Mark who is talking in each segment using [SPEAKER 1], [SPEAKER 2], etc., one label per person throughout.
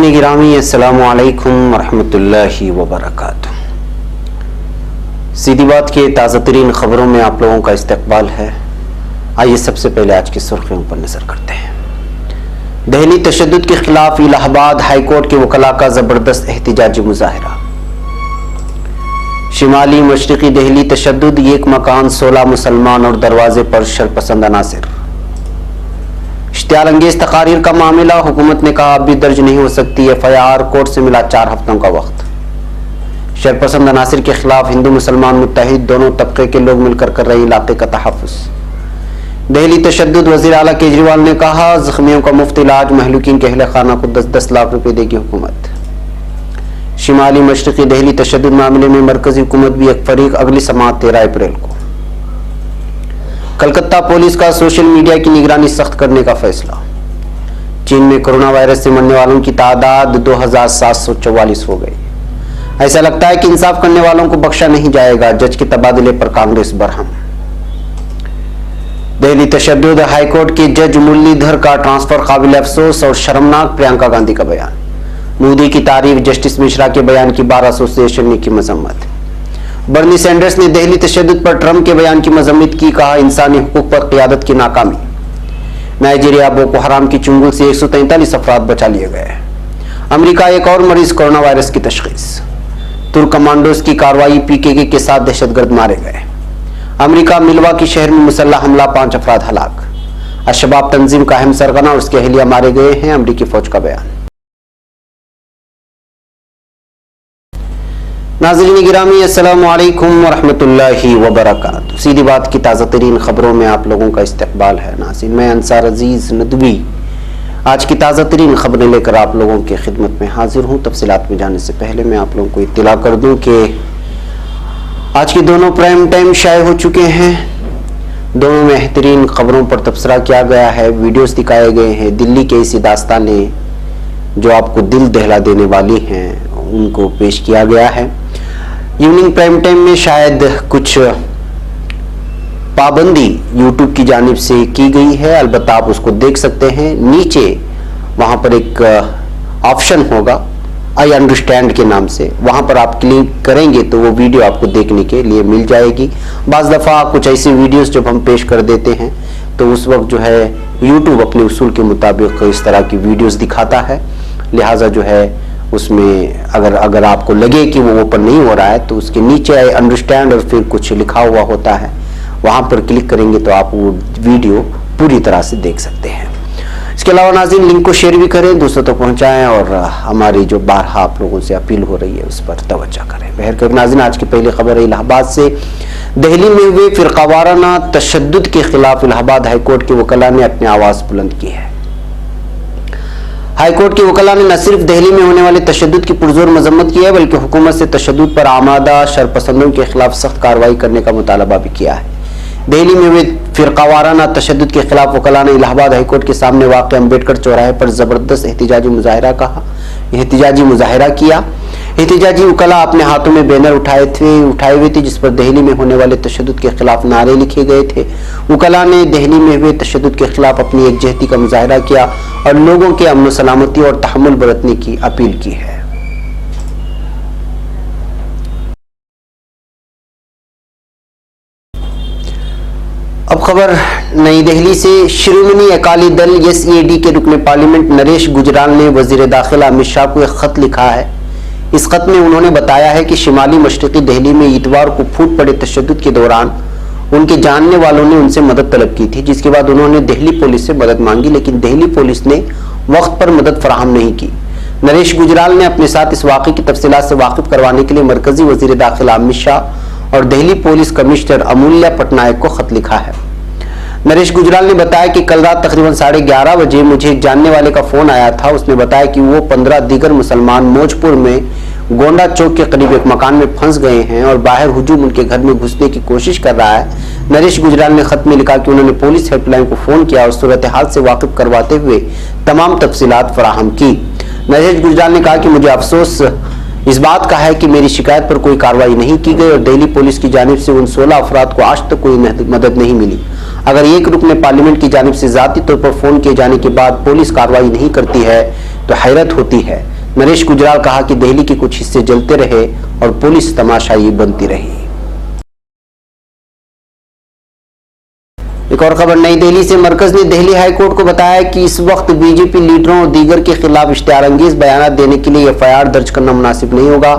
[SPEAKER 1] नाज़रीन गिरामी, अस्सलामु अलैकुम वरहमतुल्लाहि वबरकातुह। सीधी बात के ताज़ा तरीन खबरों में आप लोगों का इस्तकबाल है। आइए सबसे पहले आज की सुर्खियों पर नजर करते हैं। दहली तशद्दुद के खिलाफ इलाहाबाद हाईकोर्ट के वकला का जबरदस्त एहतिजाजी मुजाहिरा। शिमाली मशरिकी दहली तशद्दुद, एक मकान, 16 मुसलमान और दरवाजे पर शरपसंद अनासिर। इश्तियाल अंगेज तकारीर का मामला, हुकूमत ने कहा अब भी दर्ज नहीं हो सकती FIR, कोर्ट से मिला 4 हफ्तों का वक्त। शरपसंद अनासिर के खिलाफ हिंदू मुसलमान मुत्तहिद, दोनों तबके के लोग मिलकर कर रहे इलाके का तहफ़्फ़ुज़। दहली तशद्दुद, वज़ीर आला केजरीवाल ने कहा जख्मियों का मुफ्त इलाज, महलूकीन के अहले खाना को 10-10 लाख रुपए देगी हुकूमत। शिमाली मशरिकी दहली तशद्दुद मामले में मरकजी हुकूमत भी एक फरीक, अगली समाअत 13 अप्रैल को। कलकत्ता पुलिस का सोशल मीडिया की निगरानी सख्त करने का फैसला। चीन में कोरोना वायरस से मरने वालों की तादाद 2744 हो गई। ऐसा लगता है कि इंसाफ करने वालों को बख्शा नहीं जाएगा, जज के तबादले पर कांग्रेस बरहम। दहली तशद्दुद, हाईकोर्ट के जज मुरलीधर का ट्रांसफर काबिल अफसोस और शर्मनाक, प्रियंका गांधी का बयान। मोदी की तारीफ, जस्टिस मिश्रा के बयान की बार एसोसिएशन ने की मजम्मत। बर्नी सैंडर्स ने दहली तशद्दुद पर ट्रंप के बयान की मजम्मत की, कहा इंसानी हुकूक पर क़ियादत की नाकामी। नाइजीरिया बोको हराम की चुंगल से 143 अफराद बचा लिए गए। अमेरिका, एक और मरीज कोरोना वायरस की तशखीस। तुर्क कमांडोज की कार्रवाई, PKK के साथ दहशतगर्द मारे गए। अमेरिका, मिल्वाकी शहर में मुसल्लह हमला, 5 अफराद हलाक। अशबाब तंजीम का अहम सरगना और उसके अहलिया मारे गए हैं, अमेरिकी फौज का बयान। नाज़रीन गिरामी, अस्सलामु अलैकुम वरहमतुल्लाहि वबरकातुह। सीधी बात की ताज़ा तरीन खबरों में आप लोगों का इस्तकबाल है। नाज़रीन, मैं अंसार अजीज नदवी आज की ताज़ा तरीन खबरें लेकर आप लोगों की खिदमत में हाजिर हूँ। तफसीलात में जाने से पहले मैं आप लोगों को इत्तला कर दूँ कि आज के दोनों प्राइम टाइम शाये हो चुके हैं। दोनों में बेहतरीन खबरों पर तबसरा किया गया है, वीडियोस दिखाए गए हैं। दिल्ली के ऐसी दास्तानें जो आपको दिल दहला देने वाली हैं उनको पेश किया गया है। इवनिंग प्राइम टाइम में शायद कुछ पाबंदी यूट्यूब की जानिब से की गई है, अलबत्ता आप उसको देख सकते हैं। नीचे वहां पर एक ऑप्शन होगा आई अंडरस्टैंड के नाम से, वहां पर आप क्लिक करेंगे तो वो वीडियो आपको देखने के लिए मिल जाएगी। बाज़ दफ़ा कुछ ऐसी वीडियोस जब हम पेश कर देते हैं तो उस वक्त जो है यूट्यूब अपने उसूल के मुताबिक इस तरह की वीडियोस दिखाता है, लिहाजा जो है उसमें अगर आपको लगे कि वो ओपन नहीं हो रहा है तो उसके नीचे आई अंडरस्टैंड और फिर कुछ लिखा हुआ होता है, वहां पर क्लिक करेंगे तो आप वो वीडियो पूरी तरह से देख सकते हैं। इसके अलावा नाज़रीन, लिंक को शेयर भी करें, दूसरों तक पहुंचाएं और हमारी जो बारहा आप लोगों से अपील हो रही है उस पर तवज्जो करें। बहरकैफ नाज़रीन, आज की पहली खबर है इलाहाबाद से। दिल्ली में हुए फिरकावाराना तशद्दुद के खिलाफ इलाहाबाद हाईकोर्ट के वकला ने अपनी आवाज बुलंद की है। हाईकोर्ट के वकला ने न सिर्फ दिल्ली में होने वाले तशद्दुद की पुरजोर मजम्मत की है बल्कि हुकूमत से तशद्दुद पर आमादा शरपसंदों के खिलाफ सख्त कार्रवाई करने का मुतालबा भी किया है। दिल्ली में हुए फिरकावाराना तशद्दुद के खिलाफ वकला ने इलाहाबाद हाईकोर्ट के सामने वाक़ अम्बेडकर चौराहे पर जबरदस्त एहतिजाजी मुजाहिरा किया। एहतिजाजी वकला अपने हाथों में बैनर उठाए हुए थे जिस पर दिल्ली में होने वाले तशद्दुद के खिलाफ नारे लिखे गए थे। वकला ने दिल्ली में हुए तशद्दुद के खिलाफ अपनी एकजहती का मुजाहिरा किया और लोगों के अमन सलामती और तहम्मुल बरतने की अपील की है। अब खबर नई दिल्ली से। शिरोमणि अकाली दल SED के रुकन पार्लियामेंट नरेश गुजराल ने वजीर दाखिला अमित शाह को एक खत लिखा है। इस खत में उन्होंने बताया है कि शिमाली मशरिकी दिल्ली में इतवार को फूट पड़े तशद्दुद के दौरान उनके जानने वालों ने उनसे मदद तलब की थी, जिसके बाद उन्होंने दिल्ली पुलिस से मदद मांगी, लेकिन दिल्ली पुलिस ने वक्त पर मदद फराहम नहीं की। नरेश गुजराल ने अपने साथ इस वाक़े की तफसीलात से वाकिफ करवाने के लिए मरकजी वजीर दाखिला अमित शाह और दिल्ली पुलिस कमिश्नर अमूल्या पटनायक को खत लिखा है। नरेश गुजराल ने बताया कि कल रात तकरीबन 11:30 बजे मुझे एक जानने वाले का फोन आया था। उसने बताया कि वो 15 दीगर मुसलमान मौजपुर में गोंडा चौक के करीब एक मकान में फंस गए हैं और बाहर हुजूम उनके घर में घुसने की कोशिश कर रहा है। नरेश गुजराल ने खत में लिखा कि उन्होंने पुलिस हेल्पलाइन को फोन किया और सूरत हाल से वाकिफ करवाते हुए तमाम तफसीलात फराहम की। नरेश गुजराल ने कहा कि मुझे अफसोस इस बात का है कि मेरी शिकायत पर कोई कार्रवाई नहीं की गई और दिल्ली पुलिस की जानिब से उन 16 अफराद को आज तक कोई मदद नहीं मिली। अगर एक रुकन पार्लियामेंट की जानिब से जाती तौर पर फोन किए जाने के बाद पुलिस कार्रवाई नहीं करती है तो हैरत होती है। नरेश गुजराल कहा कि दिल्ली के कुछ हिस्से जलते रहे और पुलिस तमाशाई बनती रही। एक और खबर नई दिल्ली से। मरकज ने दिल्ली हाईकोर्ट को बताया कि इस वक्त बीजेपी लीडरों और दीगर के खिलाफ इश्तिहारअंगेज बयान देने के लिए एफआईआर दर्ज करना मुनासिब नहीं होगा।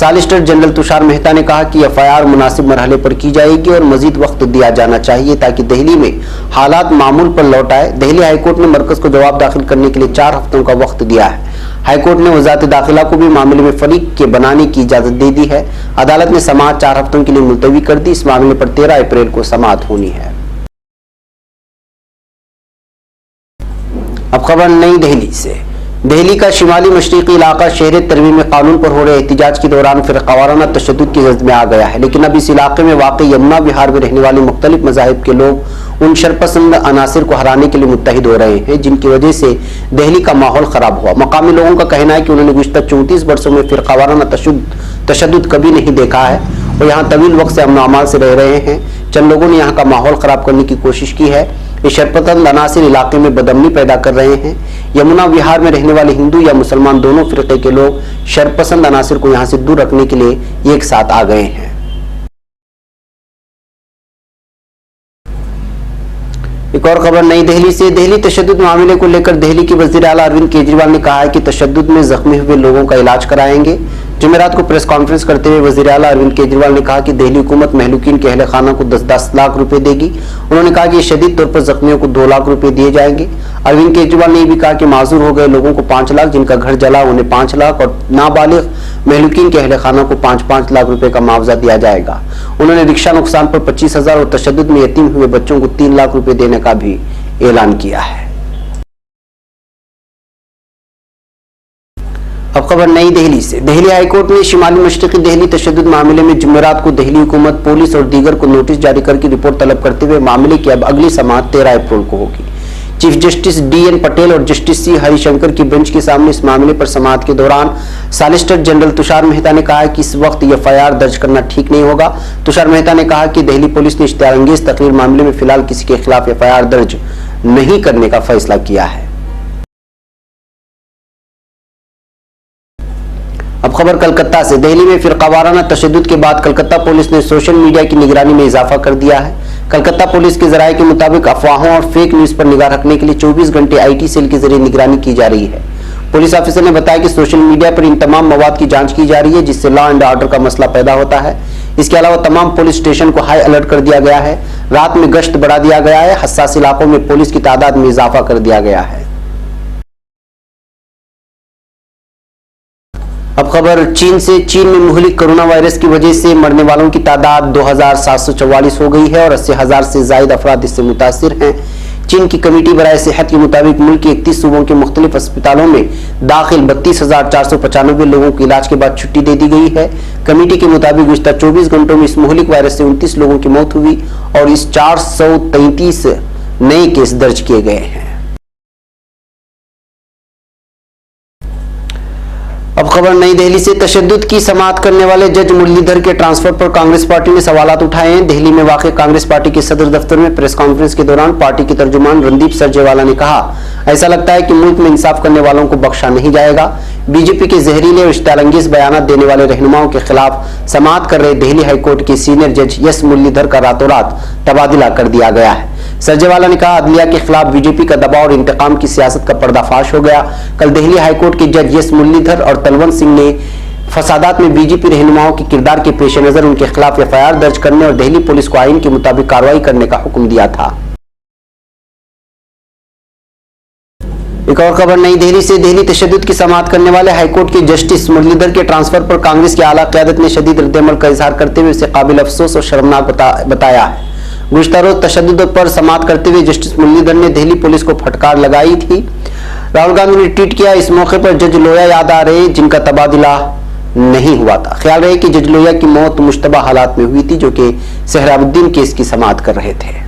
[SPEAKER 1] सॉलिसिटर जनरल तुषार मेहता ने कहा कि एफआईआर मुनासिब मरहले पर की जाएगी और मजीद वक्त दिया जाना चाहिए ताकि दिल्ली में हालात मामूल पर लौट आए। दिल्ली हाईकोर्ट ने मरकज को जवाब दाखिल करने के लिए 4 हफ्तों का वक्त दिया है। हाईकोर्ट ने वजारत दाखिला को भी मामले में फरीक के बनाने की इजाजत दे दी है। अदालत ने समाअत 4 हफ्तों के लिए मुलतवी कर दी। इस मामले पर 13 अप्रैल को समाअत होनी है। अब खबर नई दिल्ली से। दिल्ली का शिमाली मशरिकी इलाका शहर तरमीम कानून पर हो रहे एहतजाज के दौरान फिरकावाराना तशद्दुद की जद में आ गया है, लेकिन अब इस इलाके में वाक़ यमुना विहार में रहने वाले मुख्तलिफ मज़ाहिब के लोग उन शरपसंद अनासिर को हराने के लिए मुत्तहिद हो रहे हैं, जिनकी वजह से दिल्ली का माहौल खराब हुआ। मकामी लोगों का कहना है कि उन्होंने गुज़श्ता 34 वर्षों में फिरकावाराना तशद्दुद कभी नहीं देखा है और यहाँ तवील वक्त से अमन अमान से रह रहे हैं। चंद लोगों ने यहाँ का माहौल खराब करने की कोशिश की है। ये शरपसंद अनासिर इलाके में बदअमनी पैदा कर रहे हैं। यमुना विहार में रहने वाले हिंदू या मुसलमान दोनों फिरके के लोग शरपसंद अनासिर को यहाँ से दूर रखने के लिए एक साथ आ गए हैं। एक और खबर नई दिल्ली से। दिल्ली तशद्दुद मामले को लेकर दिल्ली के वज़ीर आला अरविंद केजरीवाल ने कहा है कि तशद्दुद में जख्मी हुए लोगों का इलाज कराएंगे। जुमेरात को प्रेस कॉन्फ्रेंस करते हुए वज़ीर आला अरविंद केजरीवाल ने कहा कि दिल्ली हुकूमत महलूकीन के अहले खाना को 10-10 लाख रुपए देगी। उन्होंने कहा कि शदीद तौर पर जख्मियों को 2 लाख रुपए दिए जाएंगे। अरविंद केजरीवाल ने यह भी कहा कि माजूर हो गए लोगों को 5 लाख, जिनका घर जला उन्हें 5 लाख और नाबालिग महलूकीन के अहले खाना को 5-5 लाख रुपए का मुआवजा दिया जाएगा। उन्होंने रिक्शा नुकसान पर 25,000 और तशद्दुद में यतीम हुए बच्चों को 3 लाख रुपए देने का भी ऐलान किया है। अब खबर नई दिल्ली से। दिल्ली हाईकोर्ट ने शिमाली मशरिकी दिल्ली तशद्दुद मामले में जुमेरात को दिल्ली हुकूमत, पुलिस और दीगर को नोटिस जारी करके रिपोर्ट तलब करते हुए मामले की अब अगली समाअत 13 अप्रैल को होगी। चीफ जस्टिस DN पटेल और जस्टिस C हरिशंकर की बेंच के सामने इस मामले पर समाअत के दौरान सॉलिसिटर जनरल तुषार मेहता ने कहा कि इस वक्त एफआईआर दर्ज करना ठीक नहीं होगा। तुषार मेहता ने कहा कि दिल्ली पुलिस ने इश्तिहारअंगेज तकरीर मामले में फिलहाल किसी के खिलाफ एफआईआर दर्ज नहीं करने का फैसला किया है। अब खबर कलकत्ता से। दिल्ली में फिरकावाराना तशद्दुद के बाद कलकत्ता पुलिस ने सोशल मीडिया की निगरानी में इजाफा कर दिया है। कलकत्ता पुलिस के जराये के मुताबिक अफवाहों और फेक न्यूज पर निगाह रखने के लिए 24 घंटे IT सेल के जरिए निगरानी की जा रही है। पुलिस ऑफिसर ने बताया कि सोशल मीडिया पर इन तमाम मवाद की जांच की जा रही है, जिससे लॉ एंड ऑर्डर का मसला पैदा होता है। इसके अलावा तमाम पुलिस स्टेशन को हाई अलर्ट कर दिया गया है। रात में गश्त बढ़ा दिया गया है। हसास इलाकों में पुलिस की तादाद में इजाफा कर दिया गया है। अब खबर चीन से। चीन में मुहलिक कोरोना वायरस की वजह से मरने वालों की तादाद 2744 हो गई है और 80,000 से ज्यादा अफराद इससे मुतासिर हैं। चीन की कमेटी बराए सेहत के मुताबिक मुल्क के 31 सूबों के मुख्तलिफ अस्पतालों में दाखिल 32,495 लोगों को इलाज के बाद छुट्टी दे दी गई है। कमेटी के मुताबिक गुज़श्ता 24 घंटों में इस मुहलिक वायरस से 29 लोगों की मौत हुई और इस 433 नए केस दर्ज किए गए हैं। अब खबर नई दिल्ली से। तशद्दुद की समाअत करने वाले जज मुरलीधर के ट्रांसफर पर कांग्रेस पार्टी ने सवालात उठाए हैं। दिल्ली में वाक़ कांग्रेस पार्टी के सदर दफ्तर में प्रेस कॉन्फ्रेंस के दौरान पार्टी के तर्जुमान रणदीप सरजेवाला ने कहा, ऐसा लगता है कि मुल्क में इंसाफ करने वालों को बख्शा नहीं जाएगा। बीजेपी के जहरीले और इश्तिहारअंगेज बयान देने वाले रहनुमाओं के खिलाफ समाअत कर रहे दिल्ली हाईकोर्ट के सीनियर जज एस मुरलीधर का रातों रात तबादला कर दिया गया है। सरजेवाला ने कहा, अदलिया के खिलाफ बीजेपी का दबाव और इंतकाम की सियासत का पर्दाफाश हो गया। कल दिल्ली हाईकोर्ट के जज एस मुरलीधर और तलवंत सिंह ने फसादात में बीजेपी रहनुमाओं के किरदार के पेश नजर उनके खिलाफ एफआईआर दर्ज करने और दिल्ली पुलिस को आईन के मुताबिक कार्रवाई करने का हुक्म दिया था। एक और खबर नई दिल्ली से। दिल्ली तशद्दुद की समाअत करने वाले हाईकोर्ट के जस्टिस मुरलीधर के ट्रांसफर पर कांग्रेस की आला क़यादत ने शदीद रद्द-ए-अमल का इजहार करते हुए इसे काबिल अफसोस और शर्मनाक बताया है। गुज़श्ता रोज तशद्दुद पर समाअत करते हुए जस्टिस मुरलीधर ने दिल्ली पुलिस को फटकार लगाई थी। राहुल गांधी ने ट्वीट किया, इस मौके पर जज लोया याद आ रहे जिनका तबादला नहीं हुआ था। ख्याल रहे कि जज लोया की मौत मुश्तबा हालात में हुई थी, जो कि सहराबुद्दीन केस की समाअत कर रहे थे।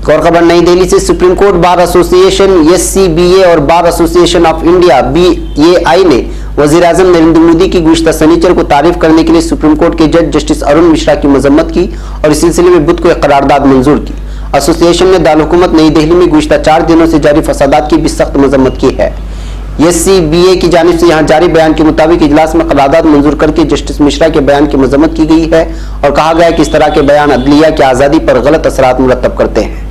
[SPEAKER 1] और खबर नई दिल्ली से। Supreme court bar association SCBA और bar association of India BAI ने वज़ीर-ए-आज़म नरेंद्र मोदी की गुज़श्ता शनिचर को तारीफ करने के लिए सुप्रीम कोर्ट के जज जस्टिस अरुण मिश्रा की मजम्मत की और इस सिलसिले में बुध को एक करारदाद मंजूर की। एसोसिएशन ने दारुल हुकूमत नई दिल्ली में गुज़िश्ता 4 दिनों से जारी फसादात की भी सख्त मजम्मत की है। SCBA की जानिब से यहाँ जारी बयान के मुताबिक इजलास में करारदाद मंजूर करके जस्टिस मिश्रा के बयान की मजम्मत की गई है और कहा गया कि इस तरह के बयान अदलिया की आज़ादी पर गलत असरात मुरतब करते हैं।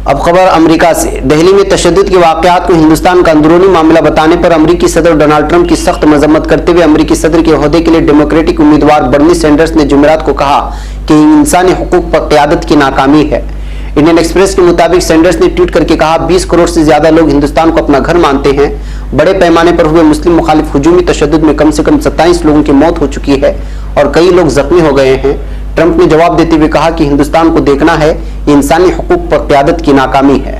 [SPEAKER 1] अब खबर अमेरिका से। दिल्ली में तशद्दुद के वाक़यात को हिंदुस्तान का अंदरूनी मामला बताने पर अमेरिकी सदर डोनाल्ड ट्रंप की सख्त मजम्मत करते हुए अमेरिकी सदर के ओहदे के लिए डेमोक्रेटिक उम्मीदवार बर्नी सैंडर्स ने जुमेरात को कहा कि इंसानी हुकूक पर क़यादत की नाकामी है। इंडियन एक्सप्रेस के मुताबिक सैंडर्स ने ट्वीट करके कहा, 20 करोड़ से ज्यादा लोग हिंदुस्तान को अपना घर मानते हैं। बड़े पैमाने पर हुए मुस्लिम मुखालिफ हुजूमी तशद्दुद में कम से कम 27 लोगों की मौत हो चुकी है और कई लोग जख्मी हो गए हैं। ट्रंप ने जवाब देते हुए कहा कि हिंदुस्तान को देखना है, इंसानी हुकूक पर क़यादत की नाकामी है।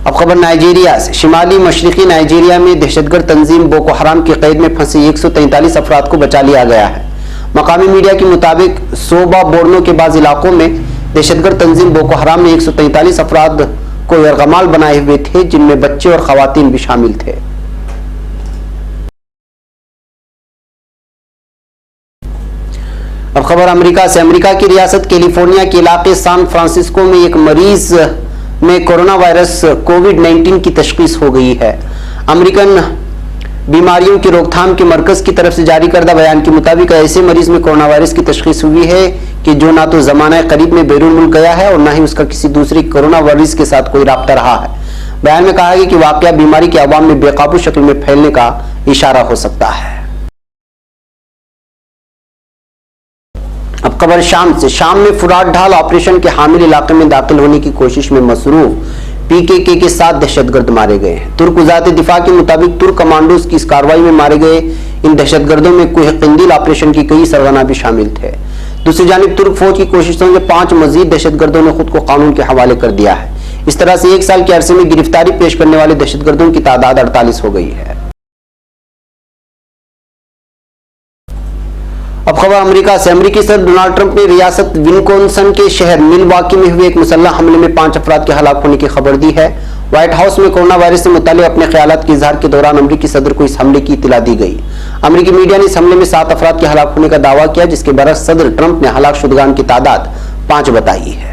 [SPEAKER 1] अब खबर नाइजीरिया से। शिमाली मशरिकी नाइजीरिया में दहशतगर्द तंजीम बोको हराम की कैद में फंसे 143 अफराद को बचा लिया गया है। मकामी मीडिया के मुताबिक सोबा बोर्नो के बाज़ इलाकों में दहशतगर्द तंजीम बोको हराम ने 143 अफराद को यरगमाल बनाए हुए थे, जिनमें बच्चे और खवातीन भी शामिल थे। अब खबर अमेरिका से। अमेरिका की रियासत कैलिफोर्निया के इलाके सैन फ्रांसिस्को में एक मरीज में कोरोना वायरस कोविड-19 की तशखीस हो गई है। अमेरिकन बीमारियों की रोकथाम के मरकज की तरफ से जारी करदा बयान के मुताबिक ऐसे मरीज में कोरोना वायरस की तशखीस हुई है कि जो ना तो जमाना करीब में बैरून मुल्क गया है और ना ही उसका किसी दूसरी कोरोना वायरस के साथ कोई राब्ता रहा है। बयान में कहा गया कि वाकया बीमारी के अवाम में बेकाबू शक्ल में फैलने का इशारा हो सकता है। अब खबर शाम से। शाम में फुरात ढाल ऑपरेशन के हामिल इलाके में दाखिल होने की कोशिश में मसरूफ PKK के 7 दहशतगर्द मारे गए हैं। तुर्क वज़ारत दिफा के मुताबिक तुर्क कमांडोज की इस कार्रवाई में मारे गए इन दहशतगर्दों में कोह क़िंदील ऑपरेशन की कई सरगना भी शामिल थे। दूसरी जानिब तुर्क फौज की कोशिशों से 5 मजीद दहशतगर्दों ने खुद को कानून के हवाले कर दिया है। इस तरह से 1 साल के अरसे में गिरफ्तारी पेश करने वाले दहशतगर्दों की तादाद 48 हो गई है। अब खबर अमेरिका से। अमेरिकी सदर डोनाल्ड ट्रंप ने रियासत विस्कॉन्सिन के शहर मिलवाकी में हुए एक मुसल्लह हमले में 5 अफराद के हलाक होने की खबर दी है। व्हाइट हाउस में कोरोना वायरस से मुताल्लिक़ अपने ख्यालात के इजहार के दौरान अमेरिकी सदर को इस हमले की इत्तला दी गई। अमेरिकी मीडिया ने इस हमले में 7 अफराद के हलाक होने का दावा किया, जिसके बरक्स सदर ट्रंप ने हलाक शुदगान की तादाद 5 बताई है।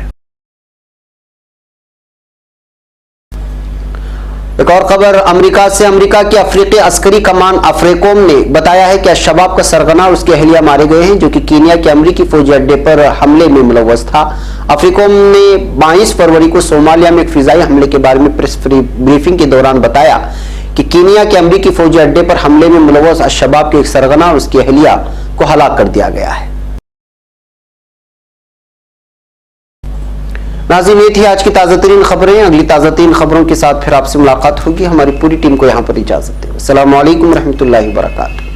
[SPEAKER 1] एक और खबर अमेरिका से। अमेरिका की अफ्रीकी अस्करी कमान अफ्रीकोम ने बताया है कि अल-शबाब का सरगना और उसके अहलिया मारे गए हैं, जो कि कीनिया के अमेरिकी फौजी अड्डे पर हमले में मुलव्वस था। अफ्रीकोम ने 22 फरवरी को सोमालिया में एक फिजाई हमले के बारे में प्रेस ब्रीफिंग के दौरान बताया कि कीनिया के अमेरिकी फौजी अड्डे पर हमले में मुलव्वस अल-शबाब के एक सरगना और उसकी अहलिया को हलाक कर दिया गया है। नाज़रीन, ये थी आज की ताज़ा तरीन खबरें। अगली ताज़ा तरीन खबरों के साथ फिर आपसे मुलाकात होगी। हमारी पूरी टीम को यहाँ पर इजाज़त दें। अस्सलामु अलैकुम रहमतुल्लाहि व बरकातुहू।